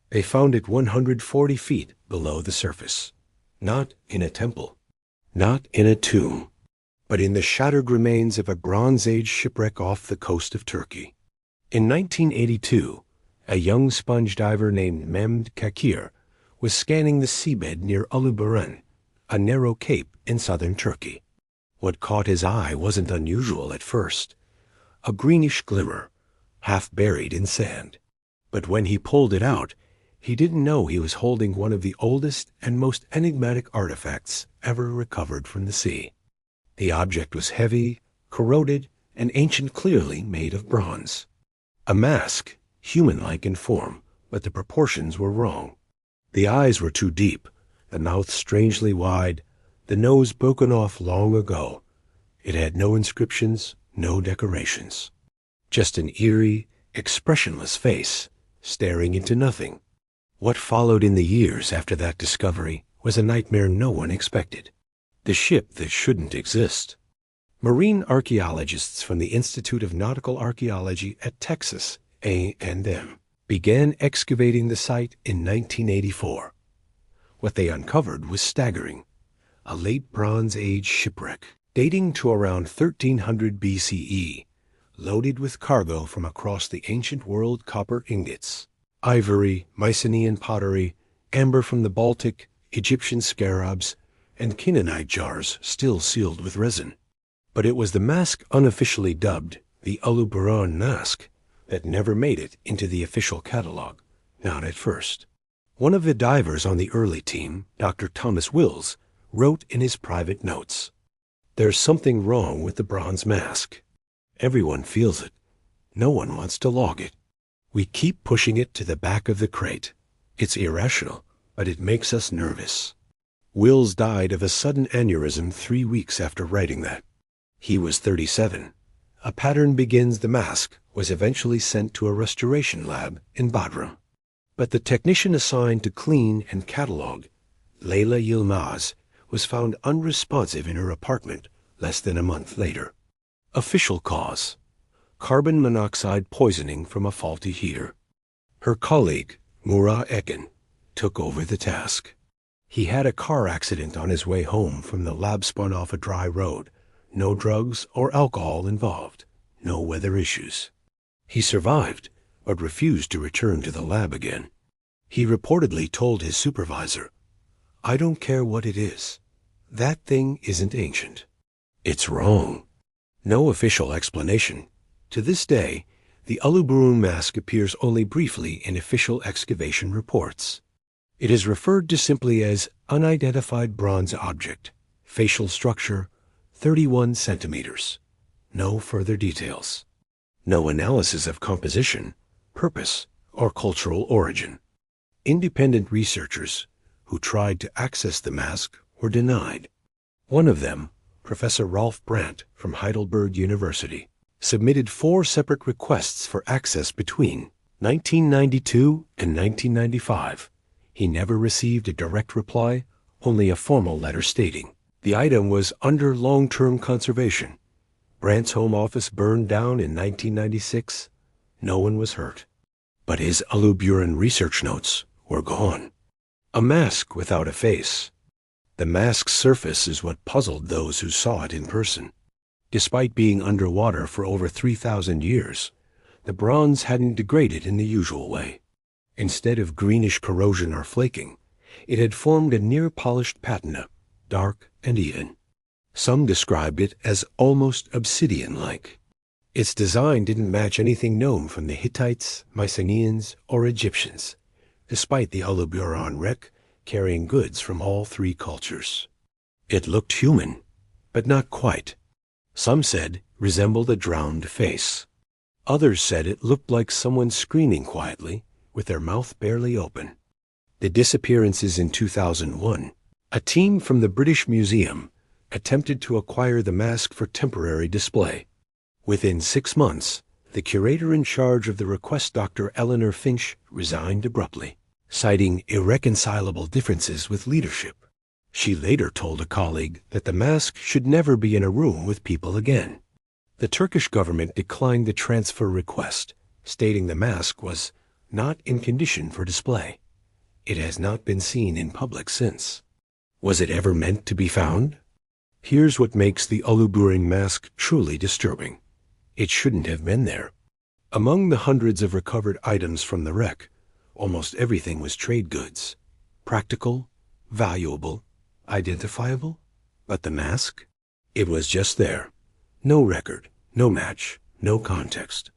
They found it 140 feet below the surface. Not in a temple, not in a tomb, but in the shattered remains of a Bronze Age shipwreck off the coast of Turkey. In 1982, a young sponge diver named Mehmed Kakir was scanning the seabed near Uluburun, a narrow cape in southern Turkey. What caught his eye wasn't unusual at first, a greenish glimmer, half buried in sand. But when he pulled it out, he didn't know he was holding one of the oldest and most enigmatic artifacts ever recovered from the sea. The object was heavy, corroded, and ancient, clearly made of bronze. A mask, human-like in form, but the proportions were wrong. The eyes were too deep, the mouth strangely wide, the nose broken off long ago. It had no inscriptions, no decorations. Just an eerie, expressionless face, staring into nothing. What followed in the years after that discovery was a nightmare no one expected. The ship that shouldn't exist. Marine archaeologists from the Institute of Nautical Archaeology at Texas A&M began excavating the site in 1984. What they uncovered was staggering. A late Bronze Age shipwreck dating to around 1300 BCE, loaded with cargo from across the ancient world: copper ingots, ivory, Mycenaean pottery, amber from the Baltic, Egyptian scarabs, and Canaanite jars still sealed with resin. But it was the mask unofficially dubbed the Uluburun Mask that never made it into the official catalog, not at first. One of the divers on the early team, Dr. Thomas Wills, wrote in his private notes, "There's something wrong with the bronze mask. Everyone feels it. No one wants to log it. We keep pushing it to the back of the crate. It's irrational, but it makes us nervous." Wills died of a sudden aneurysm 3 weeks after writing that. He was 37. A pattern begins the mask was eventually sent to a restoration lab in Bodrum. But the technician assigned to clean and catalog, Leyla Yilmaz, was found unresponsive in her apartment less than a month later. Official cause: carbon monoxide poisoning from a faulty heater. Her colleague, Murat Ekin, took over the task. He had a car accident on his way home from the lab, spun off a dry road. No drugs or alcohol involved. No weather issues. He survived, but refused to return to the lab again. He reportedly told his supervisor, "I don't care what it is. That thing isn't ancient. It's wrong." No official explanation. To this day, the Uluburun Mask appears only briefly in official excavation reports. It is referred to simply as unidentified bronze object, facial structure, 31 centimeters. No further details. No analysis of composition, purpose, or cultural origin. Independent researchers who tried to access the mask were denied. One of them, Professor Rolf Brandt from Heidelberg University, submitted 4 separate requests for access between 1992 and 1995. He never received a direct reply, only a formal letter stating the item was under long-term conservation. Brandt's home office burned down in 1996. No one was hurt. But his Uluburun research notes were gone. A mask without a face. The mask's surface is what puzzled those who saw it in person. Despite being underwater for over 3,000 years, the bronze hadn't degraded in the usual way. Instead of greenish corrosion or flaking, it had formed a near-polished patina, dark and even. Some described it as almost obsidian-like. Its design didn't match anything known from the Hittites, Mycenaeans, or Egyptians, despite the Uluburun wreck carrying goods from all 3 cultures. It looked human, but not quite. Some said resembled a drowned face. Others said it looked like someone screaming quietly, with their mouth barely open. The disappearances in 2001, a team from the British Museum attempted to acquire the mask for temporary display. Within 6 months, the curator in charge of the request, Dr. Eleanor Finch, resigned abruptly, citing irreconcilable differences with leadership. She later told a colleague that the mask should never be in a room with people again. The Turkish government declined the transfer request, stating the mask was not in condition for display. It has not been seen in public since. Was it ever meant to be found? Here's what makes the Uluburun Mask truly disturbing. It shouldn't have been there. Among the hundreds of recovered items from the wreck, almost everything was trade goods. Practical, valuable, identifiable. But the mask? It was just there. No record, no match, no context.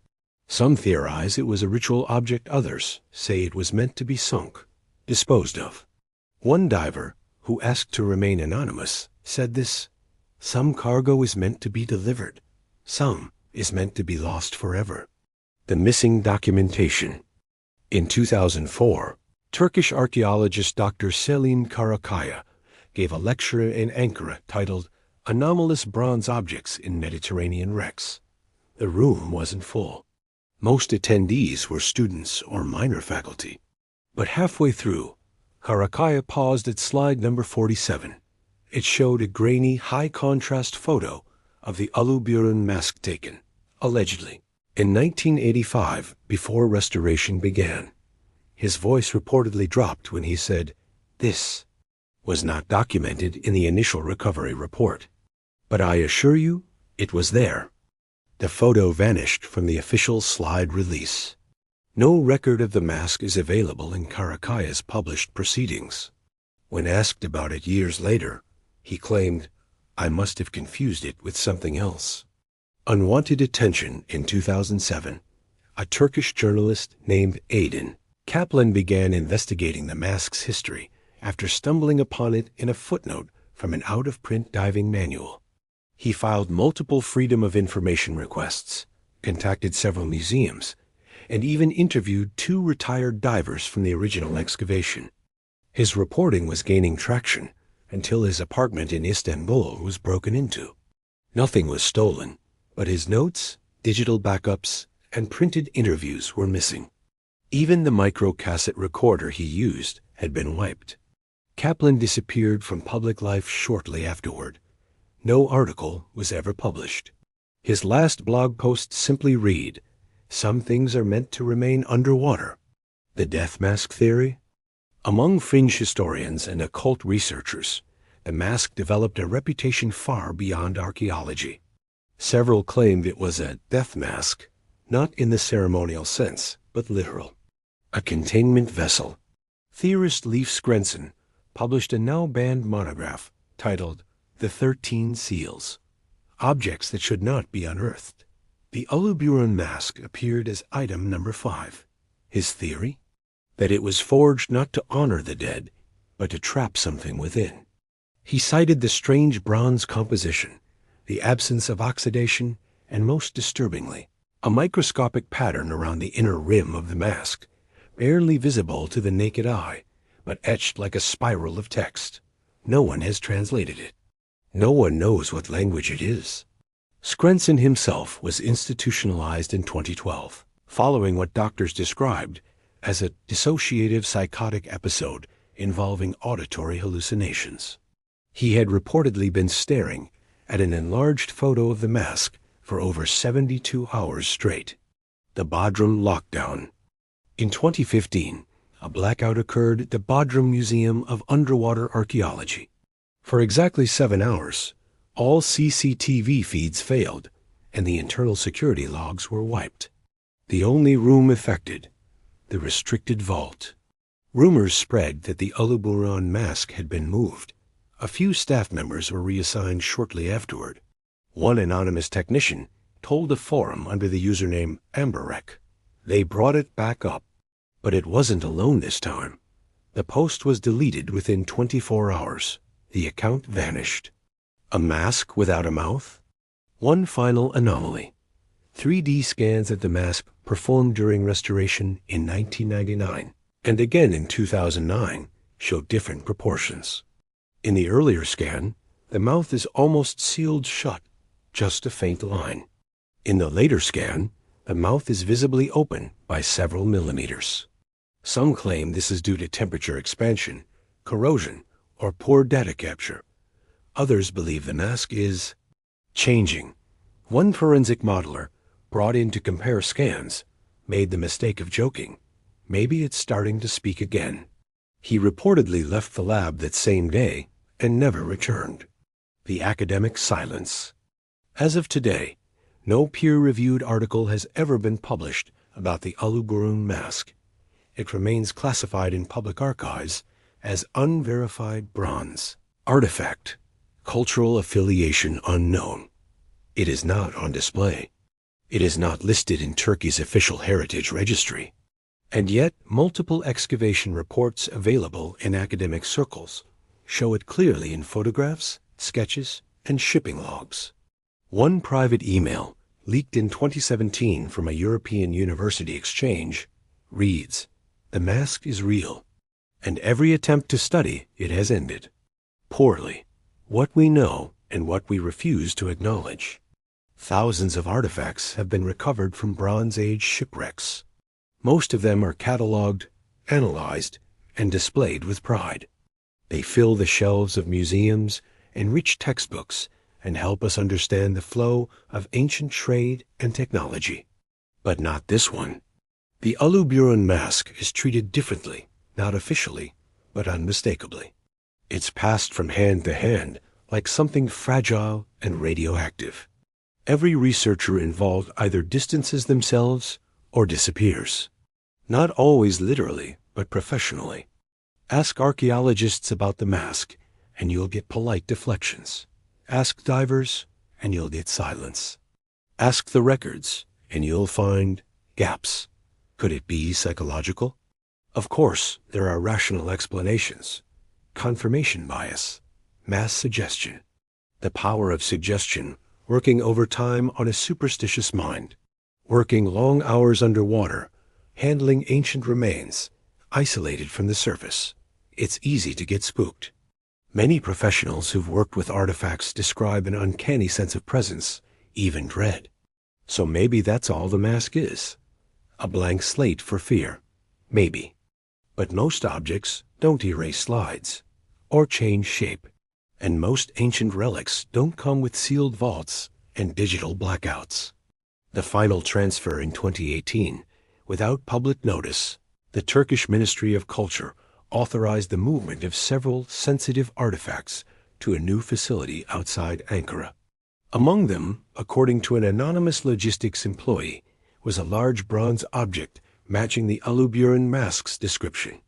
Some theorize it was a ritual object, others say it was meant to be sunk, disposed of. One diver, who asked to remain anonymous, said this: "Some cargo is meant to be delivered. Some is meant to be lost forever." The missing documentation. In 2004, Turkish archaeologist Dr. Selim Karakaya gave a lecture in Ankara titled "Anomalous Bronze Objects in Mediterranean Wrecks." The room wasn't full. Most attendees were students or minor faculty. But halfway through, Karakaya paused at slide number 47. It showed a grainy, high-contrast photo of the Uluburun Mask taken, allegedly, in 1985, before restoration began. His voice reportedly dropped when he said, "This was not documented in the initial recovery report. But I assure you, it was there." The photo vanished from the official slide release. No record of the mask is available in Karakaya's published proceedings. When asked about it years later, he claimed, "I must have confused it with something else." Unwanted attention in 2007. A Turkish journalist named Aydin Kaplan began investigating the mask's history after stumbling upon it in a footnote from an out-of-print diving manual. He filed multiple Freedom of Information requests, contacted several museums, and even interviewed 2 retired divers from the original excavation. His reporting was gaining traction until his apartment in Istanbul was broken into. Nothing was stolen, but his notes, digital backups, and printed interviews were missing. Even the microcassette recorder he used had been wiped. Kaplan disappeared from public life shortly afterward. No article was ever published. His last blog post simply read, "Some things are meant to remain underwater." The death mask theory? Among fringe historians and occult researchers, the mask developed a reputation far beyond archaeology. Several claimed it was a death mask, not in the ceremonial sense, but literal. A containment vessel. Theorist Leif Skrenson published a now-banned monograph titled "The 13 Seals," objects that should not be unearthed. The Uluburun Mask appeared as item number 5. His theory? That it was forged not to honor the dead, but to trap something within. He cited the strange bronze composition, the absence of oxidation, and most disturbingly, a microscopic pattern around the inner rim of the mask, barely visible to the naked eye, but etched like a spiral of text. No one has translated it. No one knows what language it is. Skrenson himself was institutionalized in 2012, following what doctors described as a dissociative psychotic episode involving auditory hallucinations. He had reportedly been staring at an enlarged photo of the mask for over 72 hours straight. The Bodrum lockdown. In 2015, a blackout occurred at the Bodrum Museum of Underwater Archaeology. For exactly 7 hours, all CCTV feeds failed, and the internal security logs were wiped. The only room affected, the restricted vault. Rumors spread that the Uluburun Mask had been moved. A few staff members were reassigned shortly afterward. One anonymous technician told a forum under the username Amberwreck. They brought it back up. But it wasn't alone this time. The post was deleted within 24 hours. The account vanished. A mask without a mouth? One final anomaly. 3D scans of the mask performed during restoration in 1999 and again in 2009 showed different proportions. In the earlier scan, the mouth is almost sealed shut, just a faint line. In the later scan, the mouth is visibly open by several millimeters. Some claim this is due to temperature expansion, corrosion, or poor data capture. Others believe the mask is changing. One forensic modeler, brought in to compare scans, made the mistake of joking, Maybe it's starting to speak again. He reportedly left the lab that same day and never returned. The academic silence. As of today, no peer-reviewed article has ever been published about the Uluburun Mask. It remains classified in public archives as unverified bronze artifact, cultural affiliation unknown. It is not on display. It is not listed in Turkey's official heritage registry. And yet, multiple excavation reports available in academic circles show it clearly in photographs, sketches, and shipping logs. One private email, leaked in 2017 from a European university exchange, reads, "The mask is real, and every attempt to study it has ended. Poorly. What we know and what we refuse to acknowledge." Thousands of artifacts have been recovered from Bronze Age shipwrecks. Most of them are cataloged, analyzed, and displayed with pride. They fill the shelves of museums, enrich textbooks, and help us understand the flow of ancient trade and technology. But not this one. The Uluburun Mask is treated differently, not officially, but unmistakably. It's passed from hand to hand like something fragile and radioactive. Every researcher involved either distances themselves or disappears. Not always literally, but professionally. Ask archaeologists about the mask, and you'll get polite deflections. Ask divers, and you'll get silence. Ask the records, and you'll find gaps. Could it be psychological? Of course, there are rational explanations. Confirmation bias, mass suggestion, the power of suggestion working overtime on a superstitious mind, working long hours underwater, handling ancient remains, isolated from the surface. It's easy to get spooked. Many professionals who've worked with artifacts describe an uncanny sense of presence, even dread. So maybe that's all the mask is. A blank slate for fear. Maybe. But most objects don't erase slides or change shape. And most ancient relics don't come with sealed vaults and digital blackouts. The final transfer in 2018, without public notice, the Turkish Ministry of Culture authorized the movement of several sensitive artifacts to a new facility outside Ankara. Among them, according to an anonymous logistics employee, was a large bronze object matching the Uluburun Mask's description.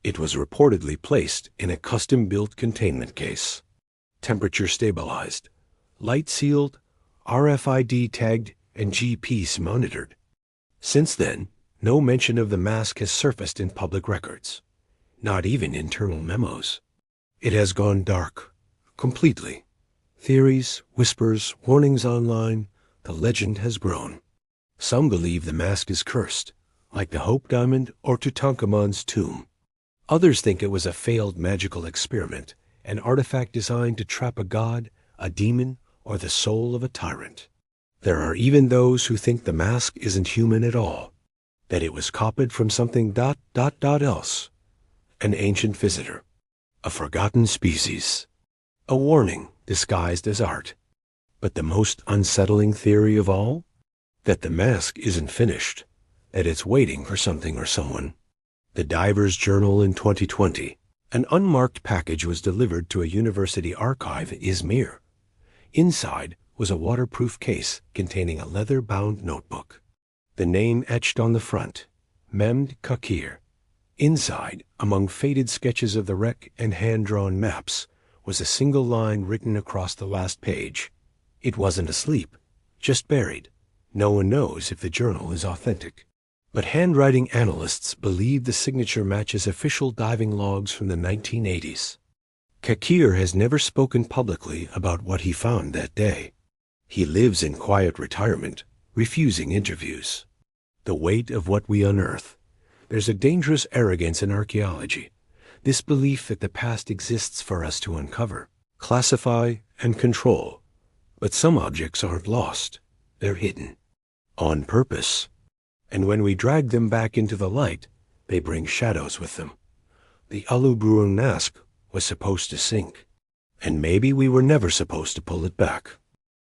It was reportedly placed in a custom-built containment case. Temperature stabilized, light sealed, RFID tagged, and GPS monitored. Since then, no mention of the mask has surfaced in public records, not even internal memos. It has gone dark, completely. Theories, whispers, warnings online, the legend has grown. Some believe the mask is cursed, like the Hope Diamond or Tutankhamun's tomb. Others think it was a failed magical experiment, an artifact designed to trap a god, a demon, or the soul of a tyrant. There are even those who think the mask isn't human at all, that it was copied from something else, an ancient visitor, a forgotten species, a warning disguised as art. But the most unsettling theory of all? That the mask isn't finished, that it's waiting for something or someone. The Diver's Journal in 2020. An unmarked package was delivered to a university archive in Izmir. Inside was a waterproof case containing a leather-bound notebook. The name etched on the front, Memd Kakir. Inside, among faded sketches of the wreck and hand-drawn maps, was a single line written across the last page. It wasn't asleep, just buried. No one knows if the journal is authentic. But handwriting analysts believe the signature matches official diving logs from the 1980s. Kakir has never spoken publicly about what he found that day. He lives in quiet retirement, refusing interviews. The weight of what we unearth. There's a dangerous arrogance in archaeology, this belief that the past exists for us to uncover, classify, and control. But some objects aren't lost, they're hidden. On purpose. And when we drag them back into the light, they bring shadows with them. The Uluburun Mask was supposed to sink, and maybe we were never supposed to pull it back.